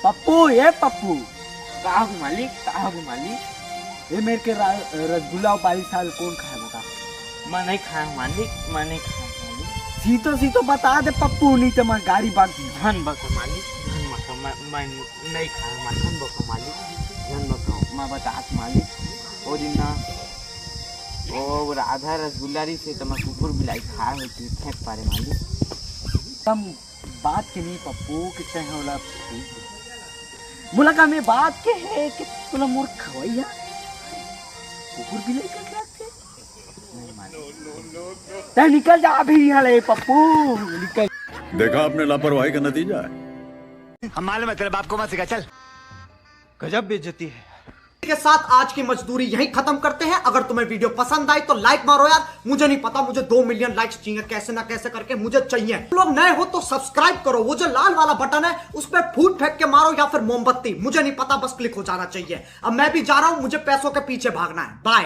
पप्पू ये पप्पू कहा हो मालिक ये मेरे के रसगुल्ला और 22 साल कौन खाए बता। मैं नहीं खाया मालिक, मैं नहीं खाया मालिक। सीतो सीतो बता दे पप्पू, नहीं तो मैं गाड़ी बांध दी। धन बका मालिक, धन बका मैं नहीं खाया मालिक, धन बका मालिक, धन बका मैं बतात मालिक। ओ दिन ना ओ राधा रसगुल्ला री से तो मैं कुकुर बिलाई खाया होती फेंक पारे मालिक। तम बात के नहीं पप्पू कितने हैं वाला मुलाका में बात के है कि तुला मोर खवैया कुकुर बिलाई का क्या से नहीं मालिक। ते निकल जा अभी यहाँ ले पप्पू निकल। देखा आपने लापरवाही का नतीजा है। हम मालूम है तेरे बाप को मत सिखा, चल। गजब बेइज्जती है। के साथ आज की मजदूरी यहीं खत्म करते हैं। अगर तुम्हें वीडियो पसंद आई तो लाइक मारो यार। मुझे नहीं पता, मुझे 2 मिलियन लाइक्स चाहिए, कैसे ना कैसे करके मुझे चाहिए। तुम लोग नए हो तो सब्सक्राइब करो, वो जो लाल वाला बटन है उस पर फूट फेंक के मारो या फिर मोमबत्ती, मुझे नहीं पता, बस क्लिक हो जाना चाहिए। अब मैं भी जा रहा हूं, मुझे पैसों के पीछे भागना है। बाय।